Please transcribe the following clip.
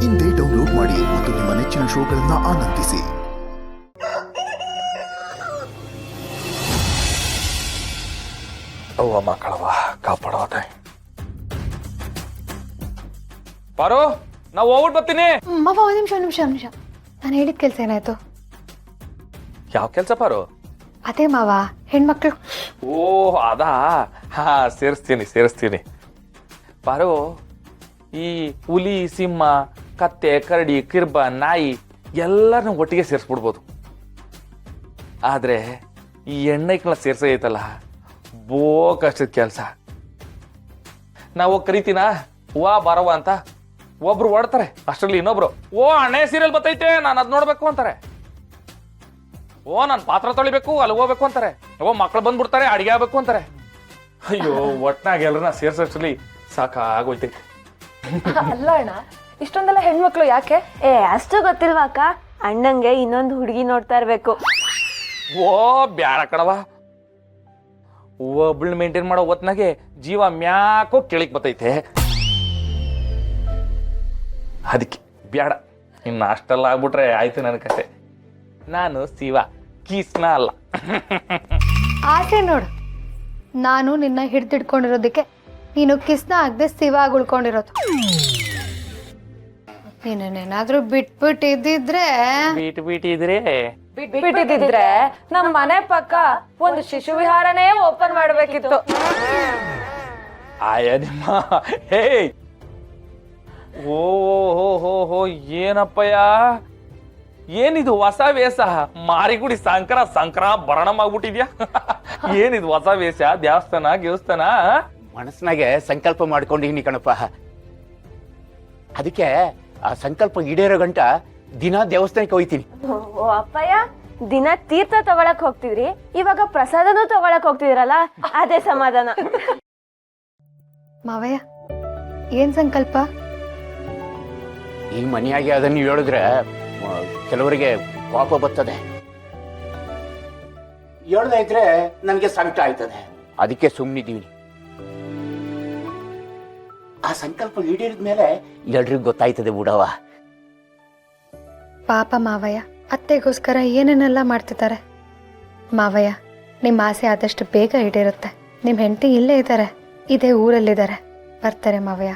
ಇಂದೇ ಡೌನ್ಲೋಡ್ ಮಾಡಿ ಮತ್ತು ನಿಮ್ಮ ನೆಚ್ಚಿನ ಶೋಗಳನ್ನ ಆನಂದಿಸಿ. ಅವ್ವ ಮಕ್ಕಳವ ಕಾಪಾಡೋದೆ. ಪಾರು, ನಾವು ಹೋಗ್ಬಿಟ್ಟು ಬರ್ತೀನಿ. ಮಾವ ಒಂದ್ ನಿಮಿಷ ನಾನು ಹೇಳಿದ ಕೆಲಸ ಏನಾಯ್ತು? ಯಾವ ಕೆಲಸ ಪಾರು? ಅದೇ ಮಾವ, ಹೆಣ್ಮಕ್ಳು. ಓ ಅದಾ, ಹಾ ಸೇರಿಸ್ತೀನಿ. ಪಾರು, ಈ ಹುಲಿ, ಸಿಂಹ, ಕತ್ತೆ, ಕರಡಿ, ಕಿರ್ಬ, ನಾಯಿ ಎಲ್ಲರನ್ನೂ ಒಟ್ಟಿಗೆ ಸೇರಿಸ್ಬಿಡ್ಬೋದು. ಆದ್ರೆ ಈ ಹೆಣ್ಣೈಕ್ಳನ್ನ ಸೇರ್ಸೈತಲ್ಲ, ಬೋ ಕಷ್ಟದ ಕೆಲಸ. ನಾವು ಕರಿತೀನ ವಾ ಬರವ ಅಂತ, ಒಬ್ರು ಓಡ್ತಾರೆ, ಅಷ್ಟರಲ್ಲಿ ಇನ್ನೊಬ್ರು ಓ ಅಣ್ಣೆ ಸೀರಿಯಲ್ ಬತ್ತೈತೆ ನಾನು ಅದ್ ನೋಡ್ಬೇಕು ಅಂತಾರೆ. ಓ ನಾನು ಪಾತ್ರ ತೊಳಿಬೇಕು ಅಲ್ಲಿ ಹೋಗ್ಬೇಕು ಅಂತಾರೆ. ಓ ಮಕ್ಳು ಬಂದ್ಬಿಡ್ತಾರೆ ಅಡಿಗೆ ಆಗ್ಬೇಕು ಅಂತಾರೆ. ಅಯ್ಯೋ ಒಟ್ನಾಗ ಎಲ್ಲರನ್ನ ಸೇರ್ಸಷ್ಟರಲ್ಲಿ ಸಾಕಾಗೋಯ್ತು. ಅಲ್ಲ ಅಣ್ಣ, ಇಷ್ಟೊಂದೆಲ್ಲ ಹೆಣ್ಮಕ್ಳು ಯಾಕೆ? ಅಷ್ಟು ಗೊತ್ತಿಲ್ವಾ ಅಕ್ಕ? ಅಣ್ಣಂಗೆ ಇನ್ನೊಂದು ಹುಡುಗಿ ನೋಡ್ತಾ ಇರ್ಬೇಕು. ಓ ಬ್ಯಾಡ ಕಣವ, ಒಬ್ಳು ಮೇಂಟೈನ್ ಮಾಡೋ ಹೊತ್ನಾಗೆ ಜೀವ ಮ್ಯಾಕೋ ಕೆಳಕ್ ಬತ್ತೈತೆ. ಅದಕ್ಕೆ ಬ್ಯಾಡ, ಇನ್ನು ಅಷ್ಟೆಲ್ಲ ಆಗ್ಬಿಟ್ರೆ ಆಯ್ತು ನನ್ನ ಕತೆ. ನಾನು ಶಿವ, ಕೀಸ್ನ ಅಲ್ಲ. ಆಸೆ ನೋಡು, ನಾನು ನಿನ್ನ ಹಿಡ್ದಿಡ್ಕೊಂಡಿರೋದಕ್ಕೆ ನೀನು ಕಿಸ್ನ ಆಗದೆ ಶಿವ ಆಗಿ ಉಳ್ಕೊಂಡಿರೋದು. ನೀನೇನಾದ್ರೂ ಬಿಟ್ಬಿಟ್ಟಿದ್ರೆ ಬಿಟ್ಟಿದ್ರೆ ನಮ್ ಮನೆ ಪಕ್ಕ ಒಂದು ಶಿಶು ವಿಹಾರನೇ ಓಪನ್ ಮಾಡ್ಬೇಕಿತ್ತು. ಆಯ ನಿಮ್ಮ ಹೇ ಓ ಹೋ ಏನಪ್ಪಯ್ಯ, ಏನಿದು ಹೊಸ ವೇಷ? ಮಾರಿಗುಡಿ ಸಂಕ್ರ ಬರಣಮಾಗ್ಬಿಟ್ಟಿದ್ಯಾ? ಏನಿದು ಹೊಸ ವೇಷ? ದೇವಸ್ಥಾನ ಮನಸ್ಸಿನಾಗೆ ಸಂಕಲ್ಪ ಮಾಡ್ಕೊಂಡಿನಿ ಕಣಪ್ಪ. ಅದಕ್ಕೆ ಆ ಸಂಕಲ್ಪ ಈಡೇರೋ ಗಂಟ ದಿನ ದೇವಸ್ಥಾನಕ್ಕೆ ಹೋಗ್ತೀನಿ. ಓ ಅಪ್ಪಯ್ಯ, ದಿನ ತೀರ್ಥ ತಗೊಳಕ್ ಹೋಗ್ತಿದ್ರಿ, ಇವಾಗ ಪ್ರಸಾದನೂ ತಗೊಳಕ್ ಹೋಗ್ತಿದ್ರಲ್ಲ, ಅದೇ ಸಮಾಧಾನ. ಮಾವಯ್ಯ, ಏನ್ ಸಂಕಲ್ಪ? ಈ ಮನೆಯಾಗೆ ಅದನ್ನು ಹೇಳಿದ್ರೆ ಕೆಲವರಿಗೆ ಕೋಪ ಬರ್ತದೆ, ಹೇಳ್ದೆ ಇದ್ರೆ ನನಗೆ ಸಂಕಟ ಆಯ್ತದೆ. ಅದಕ್ಕೆ ಸುಮ್ಮನಿದ್ದೀವಿ. ಆ ಸಂಕಲ್ಪ ಈಡೇರಿದ ಮೇಲೆ ಎಲ್ರಿಗೂ ಗೊತ್ತಾಯ್ತದೆ ಬಿಡವ. ಪಾಪ ಮಾವಯ್ಯ, ಅತ್ತೆಗೋಸ್ಕರ ಏನೇನೆಲ್ಲ ಮಾಡ್ತಿದ್ದಾರೆ. ಮಾವಯ್ಯ, ನಿಮ್ಮ ಆಸೆ ಆದಷ್ಟು ಬೇಗ ಈಡೇರುತ್ತೆ. ನಿಮ್ಮ ಹೆಂಡತಿ ಇಲ್ಲೇ ಇದ್ದಾರೆ, ಇದೇ ಊರಲ್ಲಿದ್ದಾರೆ. ಬರ್ತಾರೆ ಮಾವಯ್ಯ.